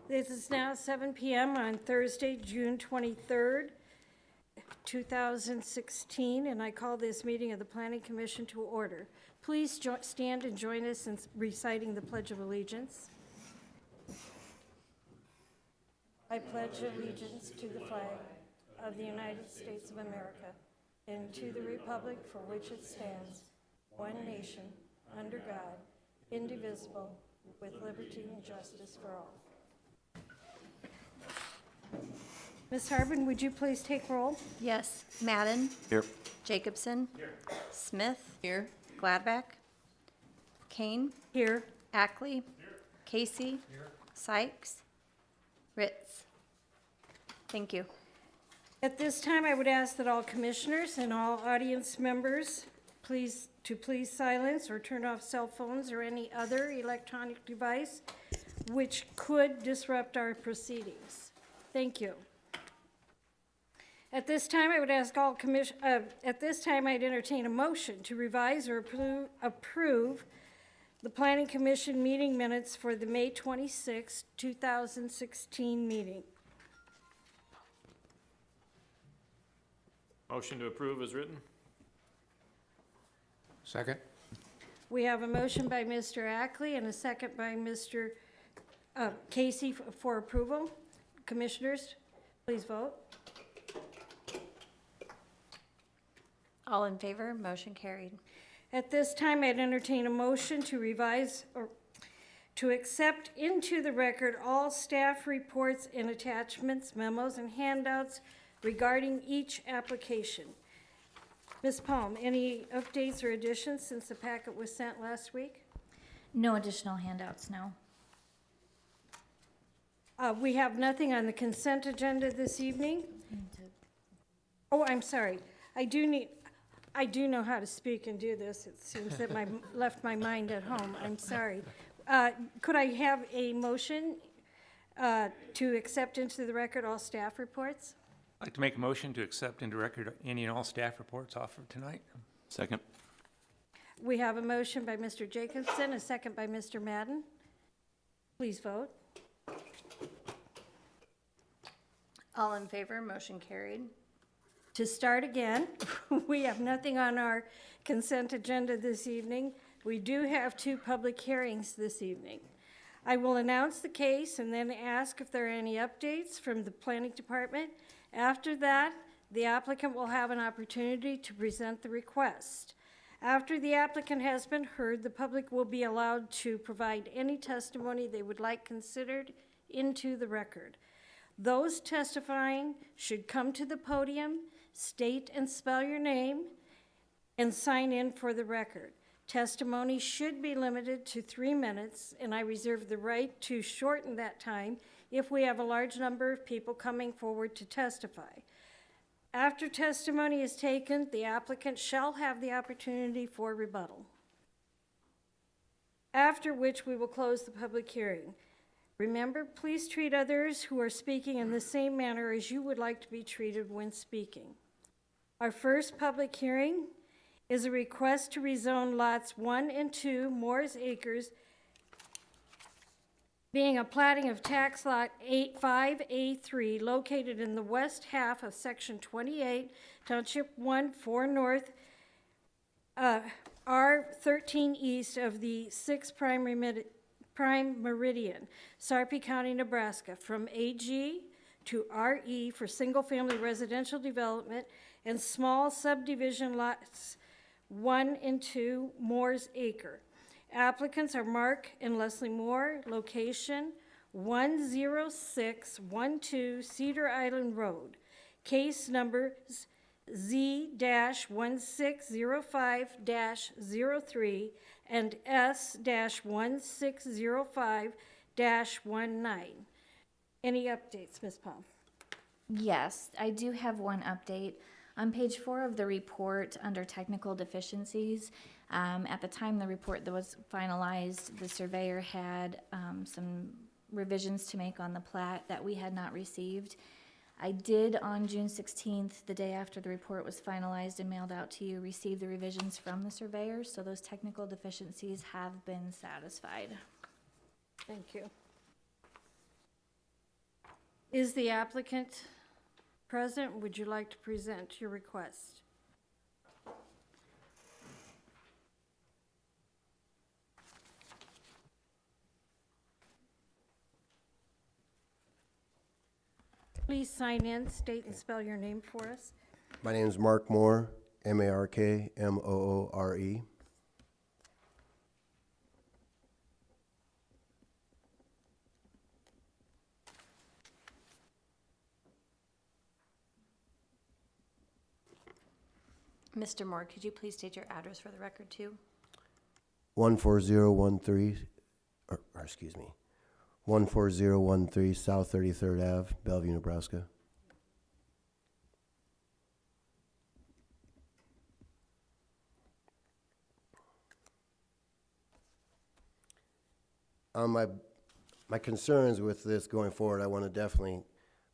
This is now 7 p.m. on Thursday, June 23rd, 2016, and I call this meeting of the Planning Commission to order. Please stand and join us in reciting the Pledge of Allegiance. I pledge allegiance to the flag of the United States of America and to the republic for which it stands, one nation, under God, indivisible, with liberty and justice for all. Ms. Harbin, would you please take roll? Yes. Madden. Here. Jacobson. Here. Smith. Here. Gladback. Kane. Here. Ackley. Here. Casey. Here. Sykes. Ritz. Thank you. At this time, I would ask that all commissioners and all audience members please silence or turn off cell phones or any other electronic device which could disrupt our proceedings. Thank you. At this time, I would ask all at this time, I'd entertain a motion to revise or approve the Planning Commission meeting minutes for the May 26, 2016 meeting. Motion to approve is written. Second. We have a motion by Mr. Ackley and a second by Mr. Casey for approval. Commissioners, please vote. All in favor? Motion carried. At this time, I'd entertain a motion to revise or to accept into the record all staff reports and attachments, memos, and handouts regarding each application. Ms. Palm, any updates or additions since the packet was sent last week? No additional handouts, no. We have nothing on the consent agenda this evening. Oh, I'm sorry. I do know how to speak and do this. It seems that I left my mind at home. I'm sorry. Could I have a motion to accept into the record all staff reports? I'd like to make a motion to accept into record any and all staff reports offered tonight. Second. We have a motion by Mr. Jacobson, a second by Mr. Madden. Please vote. All in favor? Motion carried. To start again, we have nothing on our consent agenda this evening. We do have 2 public hearings this evening. I will announce the case and then ask if there are any updates from the Planning Department. After that, the applicant will have an opportunity to present the request. After the applicant has been heard, the public will be allowed to provide any testimony they would like considered into the record. Those testifying should come to the podium, state and spell your name, and sign in for the record. Testimony should be limited to 3 minutes, and I reserve the right to shorten that time if we have a large number of people coming forward to testify. After testimony is taken, the applicant shall have the opportunity for rebuttal, after which we will close the public hearing. Remember, please treat others who are speaking in the same manner as you would like to be treated when speaking. Our first public hearing is a request to rezone lots 1 and 2, Moore's Acres, being a platting of tax lot 5A3 located in the west half of section 28, township 1, 4 north, R13 east of the 6th prime meridian, Sarpy County, Nebraska, from AG to RE for single-family residential development and small subdivision lots 1 and 2, Moore's Acre. Applicants are Mark and Leslie Moore, location 10612 Cedar Island Road. Case numbers Z-1605-03 and S-1605-19. Any updates, Ms. Palm? Yes, I do have one update. On page 4 of the report, under technical deficiencies, at the time the report that was finalized, the surveyor had some revisions to make on the plat that we had not received. I did on June 16th, the day after the report was finalized and mailed out to you, receive the revisions from the surveyor, so those technical deficiencies have been satisfied. Thank you. Is the applicant present? Would you like to present your request? Please sign in, state and spell your name for us. My name is Mark Moore, Markmoore. Mr. Moore, could you please state your address for the record too? 14013, or excuse me, 14013 South 33rd Ave, Bellevue, Nebraska. My concerns with this going forward, I want to definitely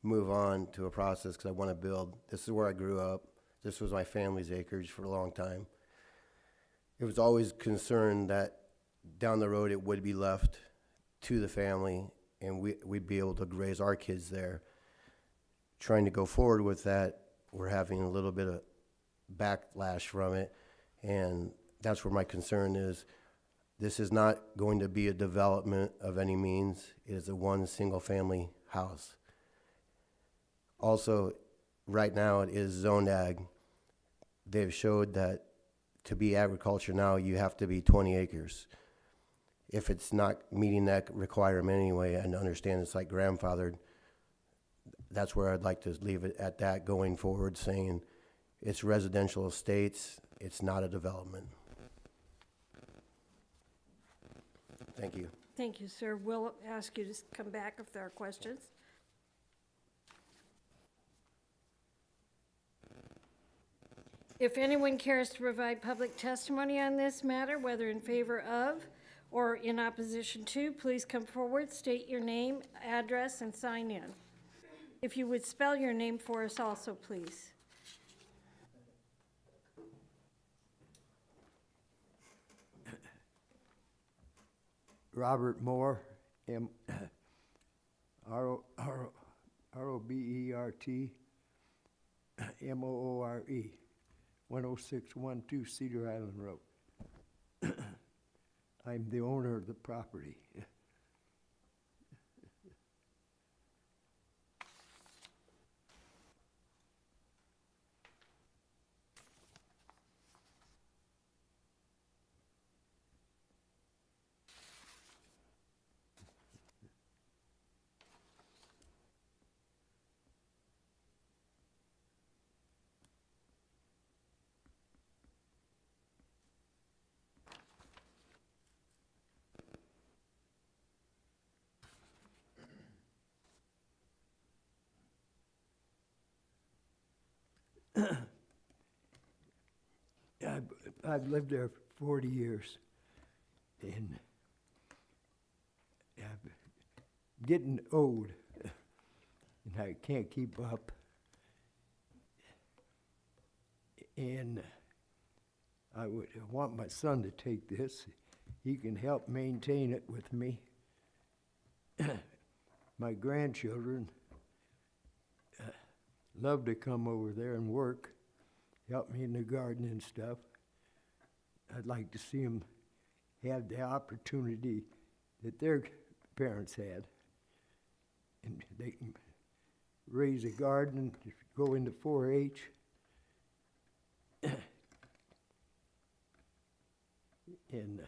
move on to a process because I want to build. This is where I grew up. This was my family's acreage for a long time. It was always concerned that down the road it would be left to the family and we'd be able to raise our kids there. Trying to go forward with that, we're having a little bit of backlash from it, and that's where my concern is. This is not going to be a development of any means. It is a one single family house. Also, right now it is zoned ag. They've showed that to be agriculture now, you have to be 20 acres. If it's not meeting that requirement anyway, and understand it's like grandfathered, that's where I'd like to leave it at that going forward, saying it's residential estates, it's not a development. Thank you. Thank you, sir. We'll ask you to come back if there are questions. If anyone cares to provide public testimony on this matter, whether in favor of or in opposition to, please come forward, state your name, address, and sign in. If you would spell your name for us also, please. Robert Moore, R-O-B-E-R-T, M-O-O-R-E, 10612 Cedar Island Road. I'm the owner of the property. I've lived there for 40 years, and I'm getting old, and I can't keep up. And I would want my son to take this. He can help maintain it with me. My grandchildren love to come over there and work, help me in the garden and stuff. I'd like to see them have the opportunity that their parents had. And they can raise a garden, go into 4-H. And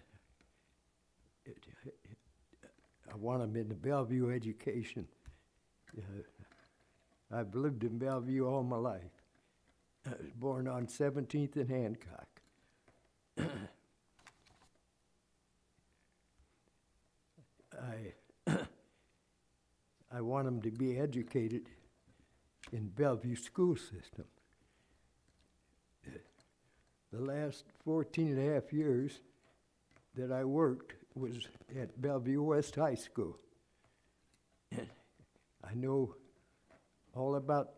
I want them in the Bellevue education. I've lived in Bellevue all my life. I was born on 17th and Hancock. I want them to be educated in Bellevue school system. The last 14 and a half years that I worked was at Bellevue West High School. I know all about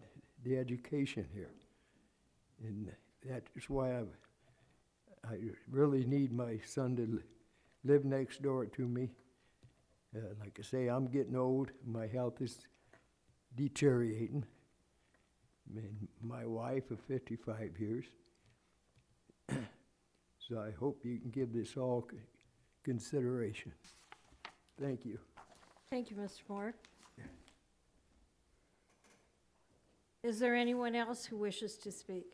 the education here. And that's why I really need my son to live next door to me. Like I say, I'm getting old. My health is deteriorating. And my wife of 55 years. So I hope you can give this all consideration. Thank you. Thank you, Mr. Moore. Is there anyone else who wishes to speak?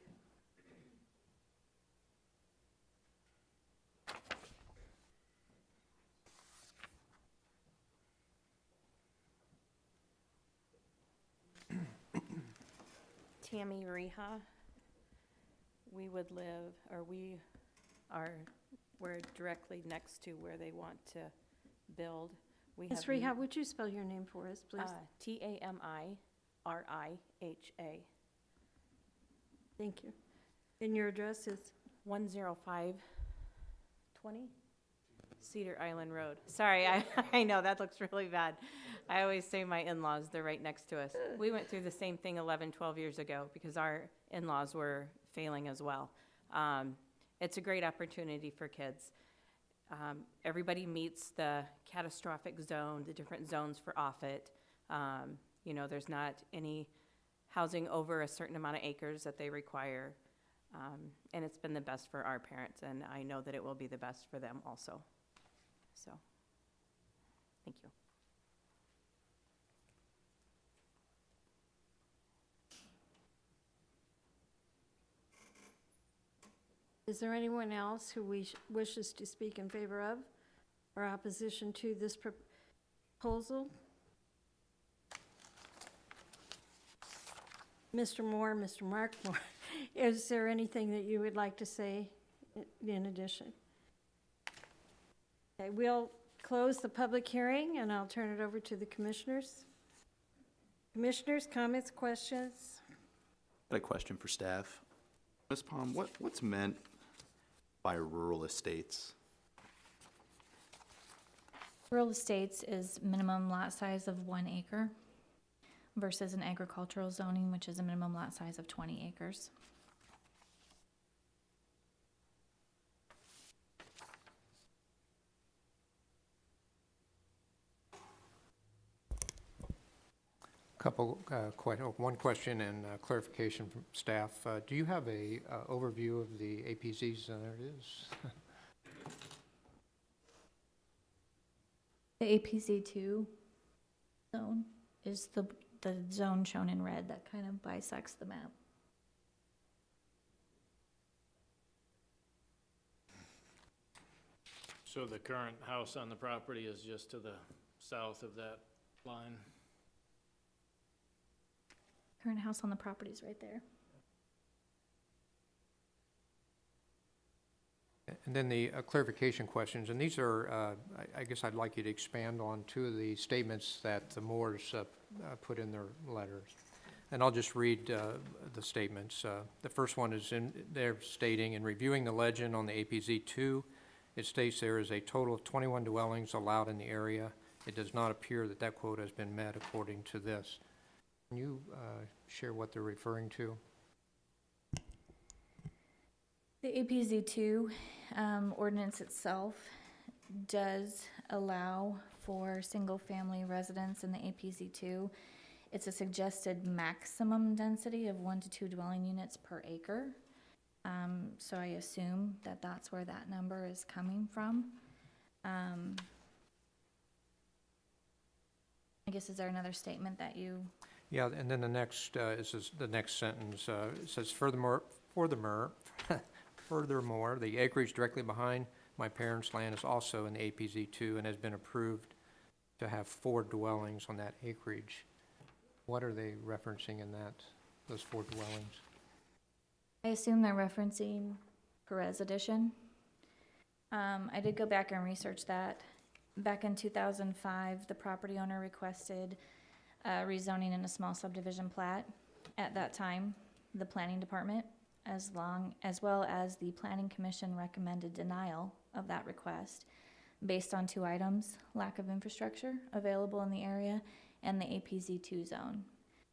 Tammy Reha. We would live, or we're directly next to where they want to build. We Ms. have Reha, would you spell your name for us, please? Tamiriha. Thank you. And your address is? 10520 Cedar Island Road. Sorry, I know, that looks really bad. I always say my in-laws, they're right next to us. We went through the same thing 11, 12 years ago because our in-laws were failing as well. It's a great opportunity for kids. Everybody meets the catastrophic zone, the different zones for Offutt. You know, there's not any housing over a certain amount of acres that they require. And it's been the best for our parents, and I know that it will be the best for them also. So, thank you. Is there anyone else who wishes to speak in favor of or opposition to this proposal? Mr. Moore, Mr. Mark Moore, is there anything that you would like to say in addition? Okay, we'll close the public hearing, and I'll turn it over to the commissioners. Commissioners, comments, questions? I have a question for staff. Ms. Palm, what's meant by rural estates? Rural estates is minimum lot size of 1 acre versus an agricultural zoning, which is a minimum lot size of 20 acres. One question and clarification from staff. Do you have a overview of the APZs? There it is. The APZ2 zone is the zone shown in red that kind of bisects the map. So the current house on the property is just to the south of that line? Current house on the property is right there. And then the clarification questions, and these are, I guess I'd like you to expand on 2 of the statements that the Moores put in their letters. And I'll just read the statements. The first one is they're stating, in reviewing the legend on the APZ2, it states there is a total of 21 dwellings allowed in the area. It does not appear that that quote has been met according to this. Can you share what they're referring to? The APZ2 ordinance itself does allow for single-family residence in the APZ2. It's a suggested maximum density of 1 to 2 dwelling units per acre. So I assume that that's where that number is coming from. I guess, is there another statement that you? Yeah, and then the next is the next sentence. It says, furthermore, the acreage directly behind my parents' land is also in the APZ2 and has been approved to have 4 dwellings on that acreage. What are they referencing in those 4 dwellings? I assume they're referencing Perez Edition. I did go back and research that. Back in 2005, the property owner requested rezoning in a small subdivision plat. At that time, the planning department, as well as the planning commission, recommended denial of that request based on 2 items: lack of infrastructure available in the area and the APZ2 zone.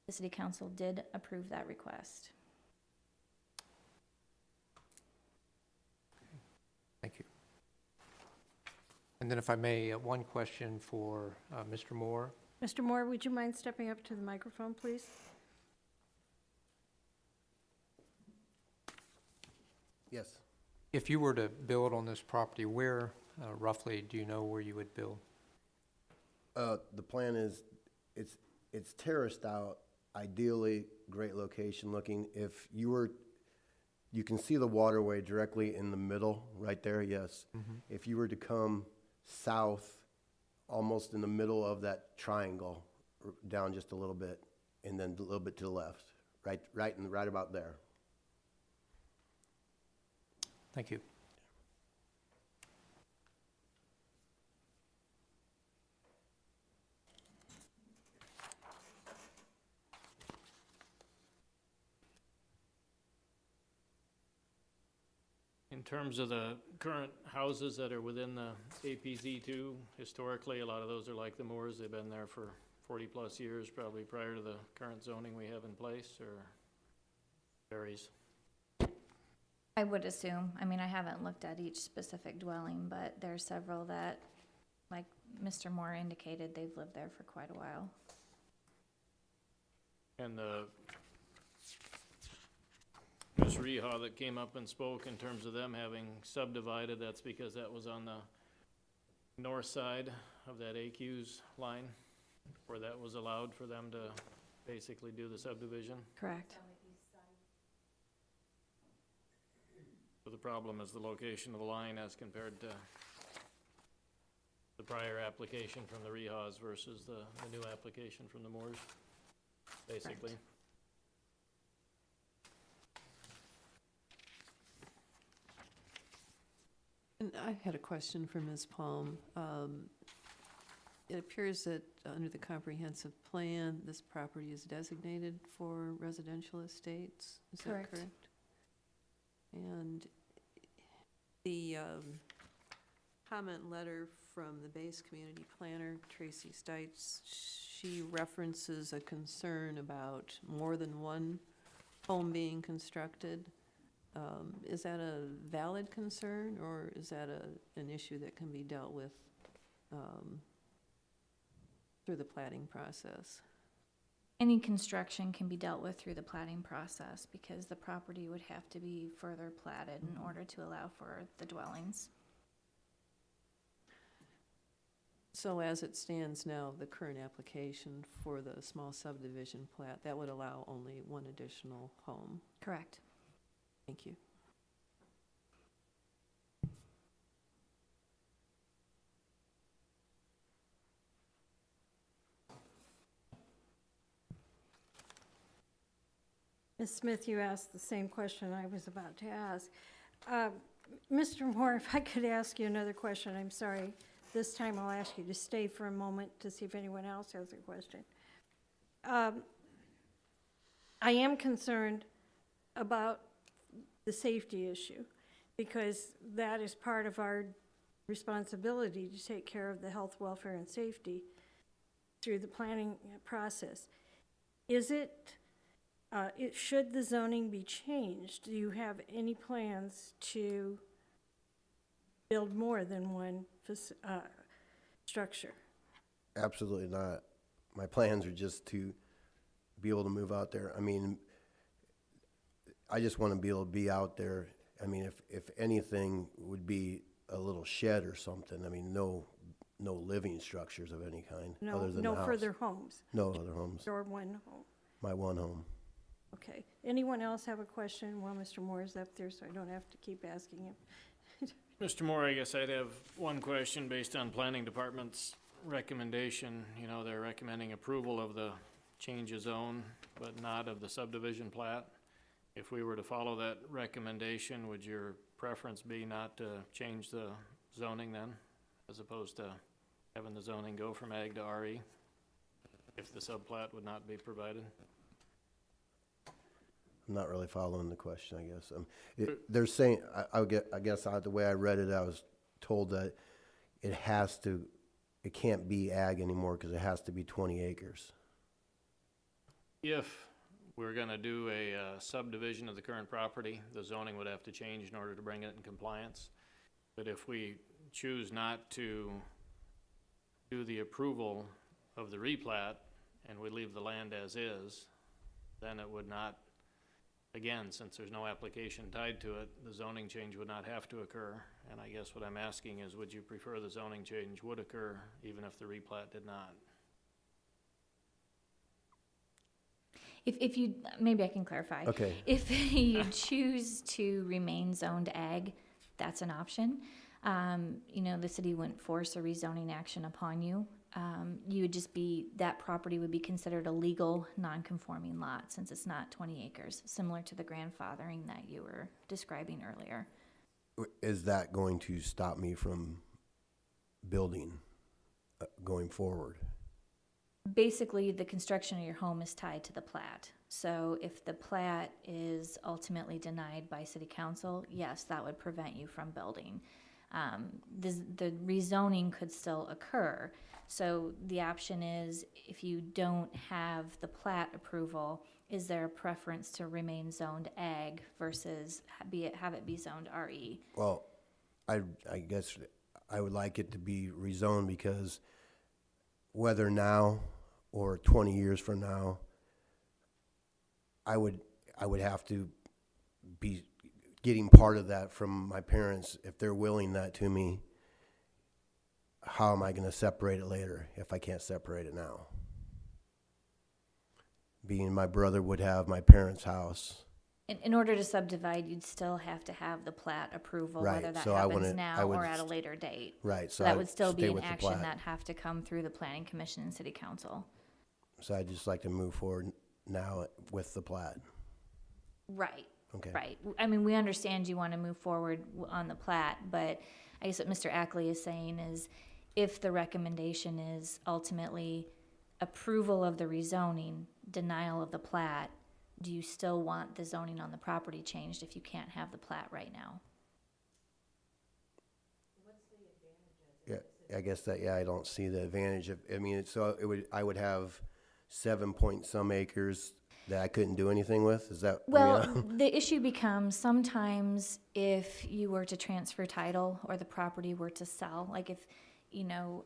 The city council did approve that request. Thank you. And then if I may, one question for Mr. Moore. Mr. Moore, would you mind stepping up to the microphone, please? Yes. If you were to build on this property, where roughly do you know where you would build? The plan is, it's terraced out, ideally, great location looking. If you were, you can see the waterway directly in the middle, right there, yes. If you were to come south, almost in the middle of that triangle, down just a little bit, and then a little bit to the left, right about there. Thank you. In terms of the current houses that are within the APZ2, historically, a lot of those are like the Moores. They've been there for 40-plus years, probably prior to the current zoning we have in place, or varies. I would assume. I mean, I haven't looked at each specific dwelling, but there are several that, like Mr. Moore indicated, they've lived there for quite a while. And Ms. Reha that came up and spoke in terms of them having subdivided, that's because that was on the north side of that AQ's line, where that was allowed for them to basically do the subdivision. Correct. So the problem is the location of the line as compared to the prior application from the Rehas versus the new application from the Moores, basically. Correct. And I had a question for Ms. Palm. It appears that under the comprehensive plan, this property is designated for residential estates. Is that Correct. correct? And the comment letter from the base community planner, Tracy Stites, she references a concern about more than one home being constructed. Is that a valid concern, or is that an issue that can be dealt with through the platting process? Any construction can be dealt with through the platting process because the property would have to be further platted in order to allow for the dwellings. So as it stands now, the current application for the small subdivision plat, that would allow only one additional home. Correct. Thank you. Ms. Smith, you asked the same question I was about to ask. Mr. Moore, if I could ask you another question, I'm sorry. This time I'll ask you to stay for a moment to see if anyone else has a question. I am concerned about the safety issue because that is part of our responsibility to take care of the health, welfare, and safety through the planning process. Is it should the zoning be changed? Do you have any plans to build more than one structure? Absolutely not. My plans are just to be able to move out there. I mean, I just want to be able to be out there. I mean, if anything would be a little shed or something. I mean, no living structures of any kind other than No the house. further homes? No other homes. Or one home? My one home. Okay. Anyone else have a question while Mr. Moore is up there so I don't have to keep asking him? Mr. Moore, I guess I'd have one question based on Planning Department's recommendation. You know, they're recommending approval of the change of zone, but not of the subdivision plat. If we were to follow that recommendation, would your preference be not to change the zoning then, as opposed to having the zoning go from ag to RE, if the subplat would not be provided? I'm not really following the question, I guess. They're saying, I guess the way I read it, I was told that it can't be ag anymore because it has to be 20 acres. If we're gonna do a subdivision of the current property, the zoning would have to change in order to bring it in compliance. But if we choose not to do the approval of the replat and we leave the land as is, then it would not, again, since there's no application tied to it, the zoning change would not have to occur. And I guess what I'm asking is, would you prefer the zoning change would occur even if the replat did not? If you, maybe I can clarify. Okay. If you choose to remain zoned ag, that's an option. You know, the city wouldn't force a rezoning action upon you. You would just be, that property would be considered a legal non-conforming lot since it's not 20 acres, similar to the grandfathering that you were describing earlier. Is that going to stop me from building going forward? Basically, the construction of your home is tied to the plat. So if the plat is ultimately denied by city council, yes, that would prevent you from building. The rezoning could still occur. So the option is, if you don't have the plat approval, is there a preference to remain zoned ag versus have it be zoned RE? Well, I guess I would like it to be rezoned, because whether now or 20 years from now, I would have to be getting part of that from my parents. If they're willing that to me, how am I going to separate it later if I can't separate it now? Being my brother would have my parents' house. In order to subdivide, you'd still have to have the plat approval, Right, whether that so I happens wouldn't- now I would or at a st- later date. Right, So I that would still stay be an with the action plat. that have to come through the planning commission and city council. So I'd just like to move forward now with the plat. Right. Okay. Right. I mean, we understand you want to move forward on the plat, but I guess what Mr. Ackley is saying is, if the recommendation is ultimately approval of the rezoning, denial of the plat, do you still want the zoning on the property changed if you can't have the plat right now? Yeah, I guess that, yeah, I don't see the advantage of, I mean, so I would have 7 point some acres that I couldn't do anything with? Is that? Well, the issue becomes sometimes if you were to transfer title or the property were to sell, like if, you know,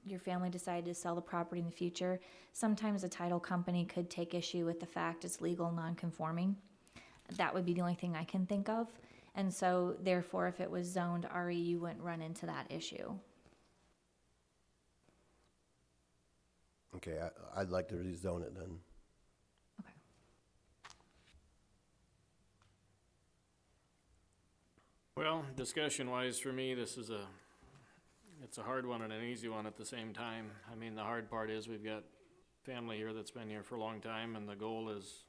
your family decided to sell the property in the future, sometimes a title company could take issue with the fact it's legal non-conforming. That would be the only thing I can think of. And so therefore, if it was zoned RE, you wouldn't run into that issue. Okay, I'd like to rezone it then. Okay. Well, discussion-wise, for me, it's a hard one and an easy one at the same time. I mean, the hard part is we've got family here that's been here for a long time, and the goal is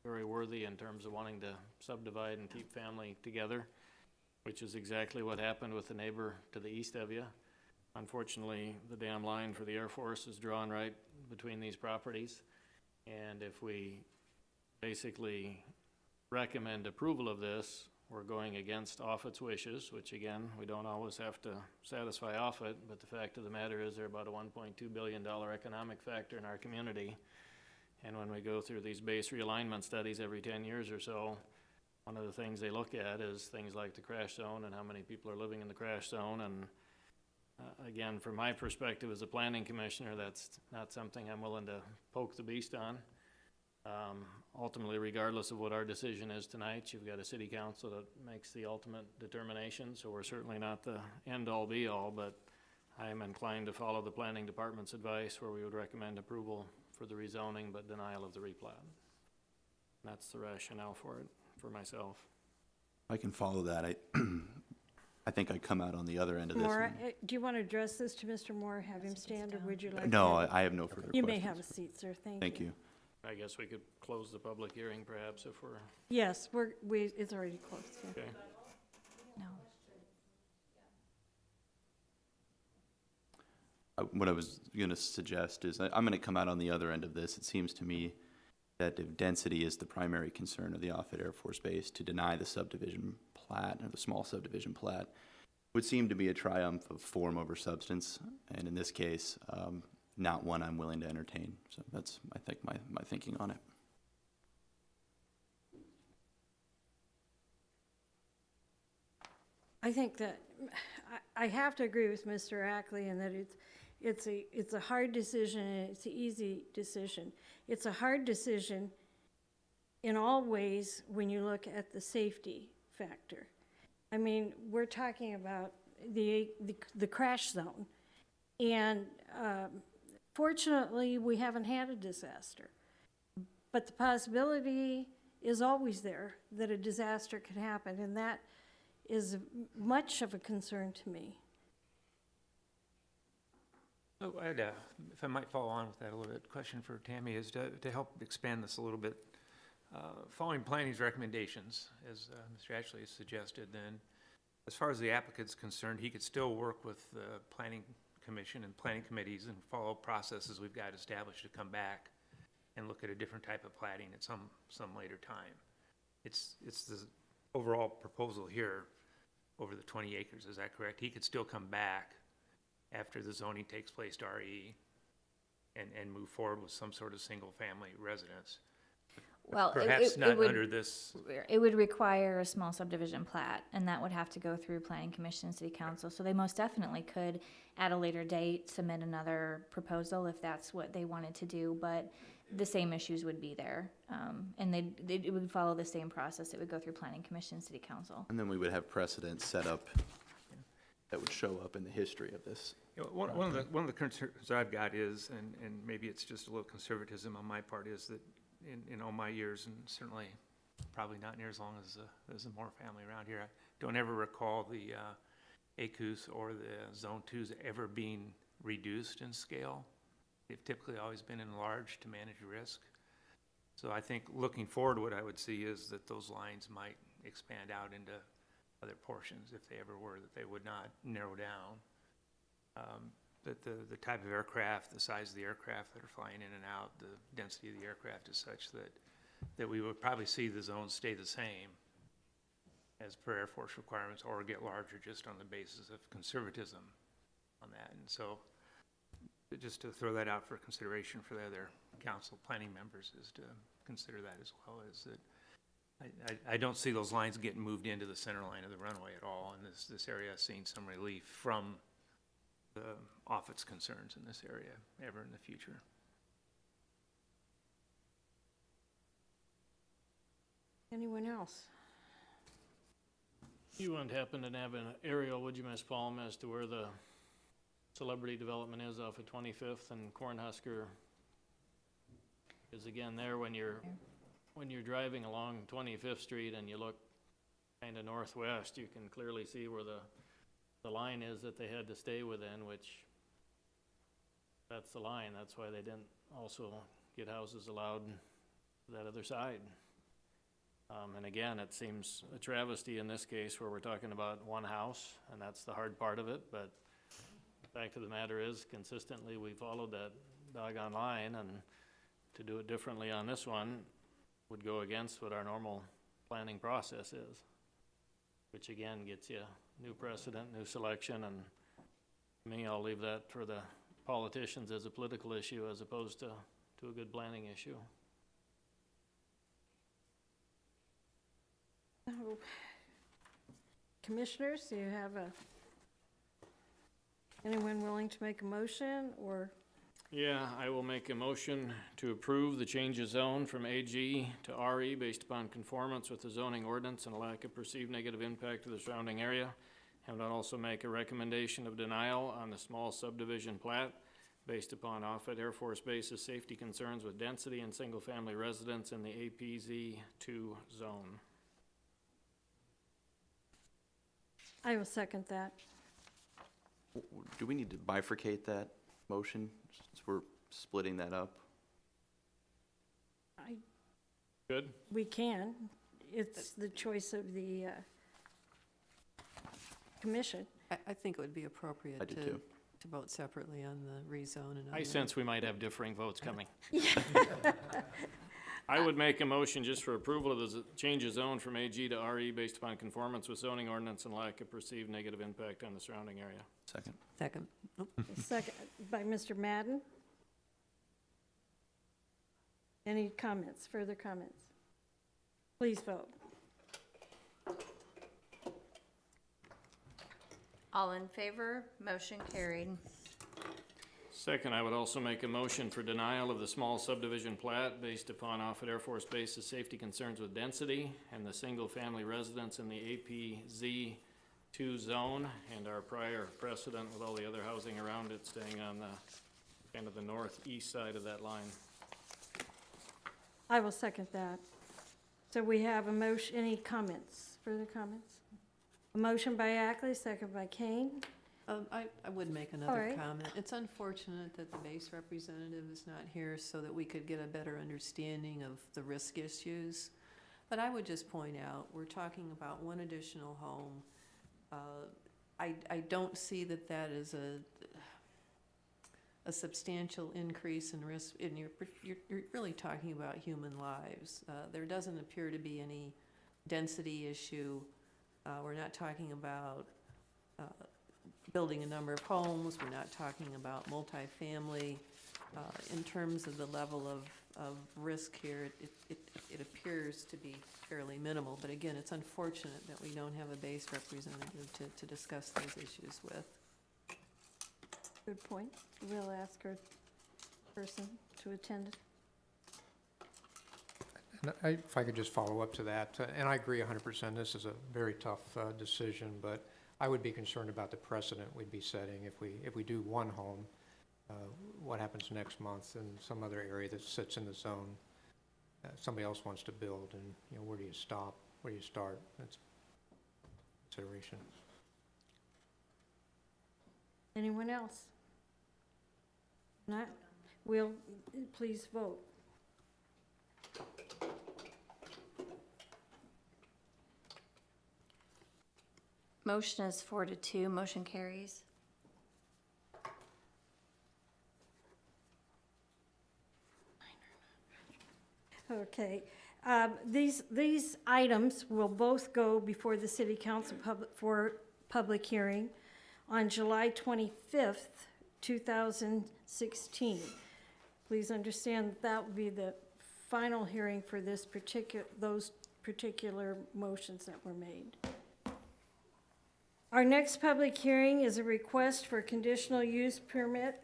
very worthy in terms of wanting to subdivide and keep family together, which is exactly what happened with the neighbor to the east of you. Unfortunately, the dam line for the Air Force is drawn right between these properties, and if we basically recommend approval of this, we're going against Offutt's wishes, which again, we don't always have to satisfy Offutt, but the fact of the matter is they're about a $1.2 billion economic factor in our community. And when we go through these base realignment studies every 10 years or so, one of the things they look at is things like the crash zone and how many people are living in the crash zone. And again, from my perspective as a planning commissioner, that's not something I'm willing to poke the beast on. Ultimately, regardless of what our decision is tonight, you've got a city council that makes the ultimate determination, so we're certainly not the end-all be-all, but I am inclined to follow the planning department's advice where we would recommend approval for the rezoning but denial of the replat. That's the rationale for it, for myself. I can follow that. I think I come out on the other end of this. Moore, one. do you want to address this to Mr. Moore, have him stand, or would you like? No, to- I have no further You questions. may have a seat, sir, thank you. Thank you. I guess we could close the public hearing perhaps if we're, Yes, it's already closed, yeah. okay. No. What I was going to suggest is I'm going to come out on the other end of this. It seems to me that if density is the primary concern of the Offutt Air Force Base, to deny the subdivision plat, or the small subdivision plat, would seem to be a triumph of form over substance, and in this case, not one I'm willing to entertain. So that's, I think, my thinking on it. I think that, I have to agree with Mr. Ackley in that it's a hard decision and it's an easy decision. It's a hard decision in all ways when you look at the safety factor. I mean, we're talking about the crash zone. And fortunately, we haven't had a disaster. But the possibility is always there that a disaster could happen, and that is much of a concern to me. Oh, if I might follow on with that a little bit, question for Tammy is to help expand this a little bit. Following planning's recommendations, as Mr. Ashley has suggested, then as far as the applicant's concerned, he could still work with the planning commission and planning committees and follow processes we've got established to come back and look at a different type of plating at some later time. It's the overall proposal here over the 20 acres, is that correct? He could still come back after the zoning takes place to RE and move forward with some sort of single-family residence. Well, Perhaps not under this. It would require a small subdivision plat, and that would have to go through planning commission and city council. So they most definitely could, at a later date, submit another proposal if that's what they wanted to do, but the same issues would be there. And it would follow the same process. It would go through planning commission and city council. And then we would have precedents set up that would show up in the history of this. You know, one of the concerns I've got is, and maybe it's just a little conservatism on my part, is that in all my years, and certainly probably not near as long as the Moore family around here, I don't ever recall the ACUS or the Zone 2s ever being reduced in scale. They've typically always been enlarged to manage risk. So I think looking forward, what I would see is that those lines might expand out into other portions if they ever were, that they would not narrow down. That the type of aircraft, the size of the aircraft that are flying in and out, the density of the aircraft is such that we would probably see the zones stay the same as per Air Force requirements, or get larger just on the basis of conservatism on that. And so just to throw that out for consideration for the other council planning members is to consider that as well, is that I don't see those lines getting moved into the center line of the runway at all, and this area has seen some relief from the Offutt's concerns in this area ever in the future. Anyone else? You wouldn't happen to have an aerial, would you, Ms. Palm, as to where the celebrity development is off of 25th and Cornhusker? Because again, there when you're driving along 25th Street and you look kind of northwest, you can clearly see where the line is that they had to stay within, which that's the line. That's why they didn't also get houses allowed that other side. And again, it seems a travesty in this case where we're talking about one house, and that's the hard part of it. But the fact of the matter is, consistently, we followed that doggone line, and to do it differently on this one would go against what our normal planning process is, which again gets you new precedent, new selection, and me, I'll leave that for the politicians as a political issue as opposed to a good planning issue. Oh. Commissioners, do you have anyone willing to make a motion, or? Yeah, I will make a motion to approve the change of zone from AG to RE based upon conformance with the zoning ordinance and a lack of perceived negative impact to the surrounding area. And I'll also make a recommendation of denial on the small subdivision plat based upon Offutt Air Force Base's safety concerns with density and single-family residents in the APZ2 zone. I will second that. Do we need to bifurcate that motion since we're splitting that up? Good? We can. It's the choice of the commission. I think it would be appropriate I do too. to vote separately on the rezone and on I the- sense we might have differing votes coming. I would make a motion just for approval of the change of zone from AG to RE based upon conformance with zoning ordinance and lack of perceived negative impact on the surrounding area. Second. Second. Second by Mr. Madden. Any comments, further comments? Please vote. All in favor, motion carried. Second, I would also make a motion for denial of the small subdivision plat based upon Offutt Air Force Base's safety concerns with density and the single-family residence in the APZ2 zone and our prior precedent with all the other housing around it staying on the kind of the northeast side of that line. I will second that. So we have a motion, any comments, further comments? A motion by Ackley, second by Kane. I would make All another right. comment. It's unfortunate that the base representative is not here so that we could get a better understanding of the risk issues. But I would just point out, we're talking about one additional home. I don't see that that is a substantial increase in risk, and you're really talking about human lives. There doesn't appear to be any density issue. We're not talking about building a number of homes. We're not talking about multifamily. In terms of the level of risk here, it appears to be fairly minimal. But again, it's unfortunate that we don't have a base representative to discuss those issues with. Good point. We'll ask our person to attend. And if I could just follow up to that, and I agree 100%, this is a very tough decision, but I would be concerned about the precedent we'd be setting if we do one home. What happens next month in some other area that sits in the zone? Somebody else wants to build, and where do you stop? Where do you start? That's consideration. Anyone else? Not? We'll, please vote. Motion is 4-2, motion carries. Okay. These items will both go before the City Council for public hearing on July 25th, 2016. Please understand that will be the final hearing for those particular motions that were made. Our next public hearing is a request for conditional use permit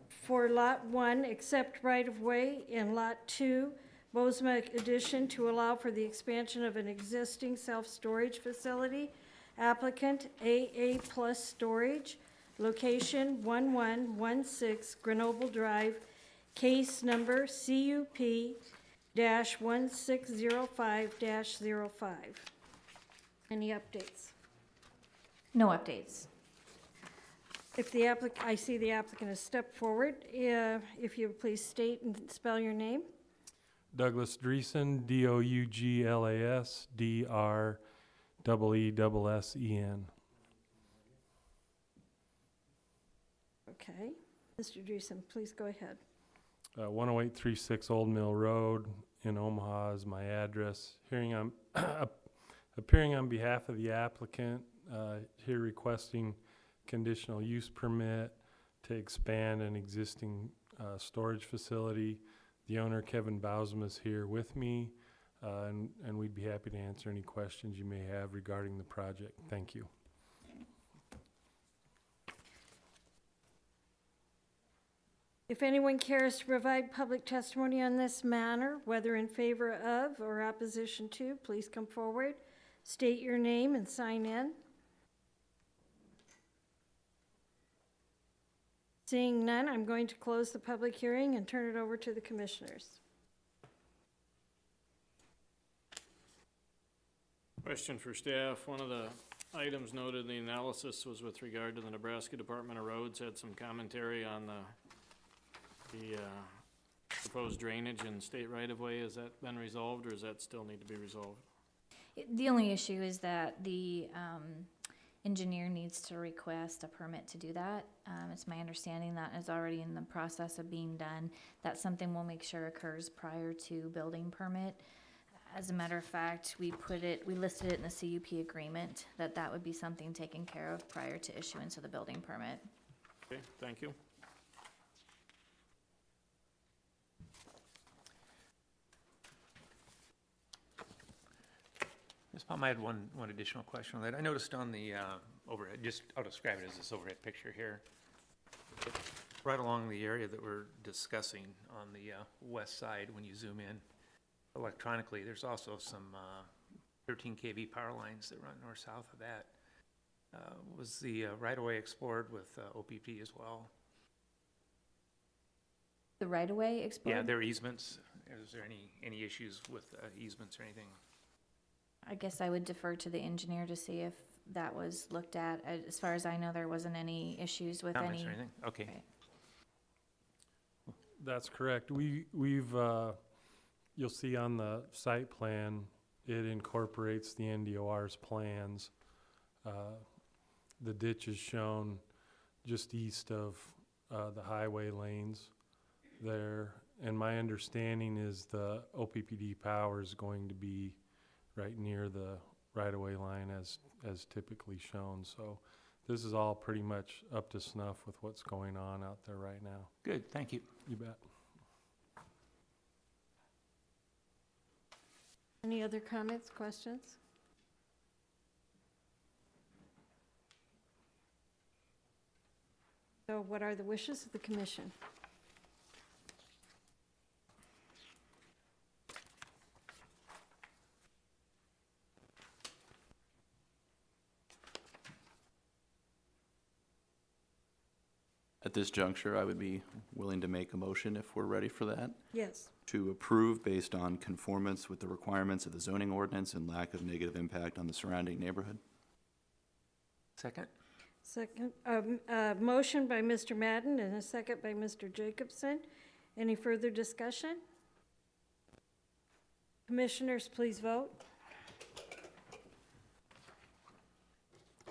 for Lot 1, except right-of-way, in Lot 2, Bozeman addition to allow for the expansion of an existing self-storage facility. Applicant AA Plus Storage, location 1116 Grenoble Drive, case number CUP-1605-05. Any updates? No updates. If the I see the applicant has stepped forward. If you would please state and spell your name. Douglas Dreesen, Douglas, Dreesen. Okay. Mr. Dreesen, please go ahead. 10836 Old Mill Road in Omaha is my address. Appearing on behalf of the applicant, here requesting conditional use permit to expand an existing storage facility. The owner, Kevin Bausma, is here with me, and we'd be happy to answer any questions you may have regarding the project. Thank you. If anyone cares to provide public testimony on this matter, whether in favor of or opposition to, please come forward, state your name, and sign in. Seeing none, I'm going to close the public hearing and turn it over to the commissioners. Question for staff. One of the items noted in the analysis was with regard to the Nebraska Department of Roads, had some commentary on the proposed drainage and state right-of-way. Has that been resolved, or does that still need to be resolved? The only issue is that the engineer needs to request a permit to do that. It's my understanding that is already in the process of being done. That's something we'll make sure occurs prior to building permit. As a matter of fact, we listed it in the CUP agreement that would be something taken care of prior to issuance of the building permit. Okay, thank you. Ms. Palm, I had one additional question on that. I noticed on the overhead, I'll describe it as this overhead picture here. right along the area that we're discussing on the west side when you zoom in electronically. There's also some 13 kV power lines that run north-south of that. Was the right-of-way explored with OPP as well? The right-of-way explored? Yeah, their easements. Is there any issues with easements or anything? I guess I would defer to the engineer to see if that was looked at. As far as I know, there wasn't any issues with Comments any. or anything? Okay. Right. That's correct. We've, you'll see on the site plan, it incorporates the NDOR's plans. The ditch is shown just east of the highway lanes there. And my understanding is the OPPD power is going to be right near the right-of-way line as typically shown. So this is all pretty much up to snuff with what's going on out there right now. Good, thank you. You bet. Any other comments, questions? So what are the wishes of the commission? At this juncture, I would be willing to make a motion if we're ready for that, Yes. to approve based on conformance with the requirements of the zoning ordinance and lack of negative impact on the surrounding neighborhood. Second? Second, motion by Mr. Madden and a second by Mr. Jacobson. Any further discussion? Commissioners, please vote.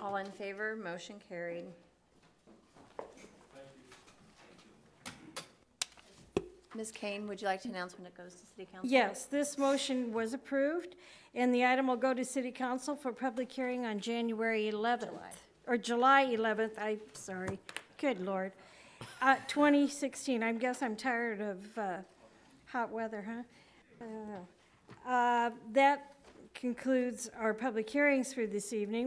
All in favor, motion carried. Ms. Kane, would you like to announce when it goes to City Council? Yes, this motion was approved, and the item will go to City Council for public hearing on January 11th. Or July 11th, I'm sorry. Good Lord. 2016. I guess I'm tired of hot weather, huh? I don't know. That concludes our public hearings for this evening.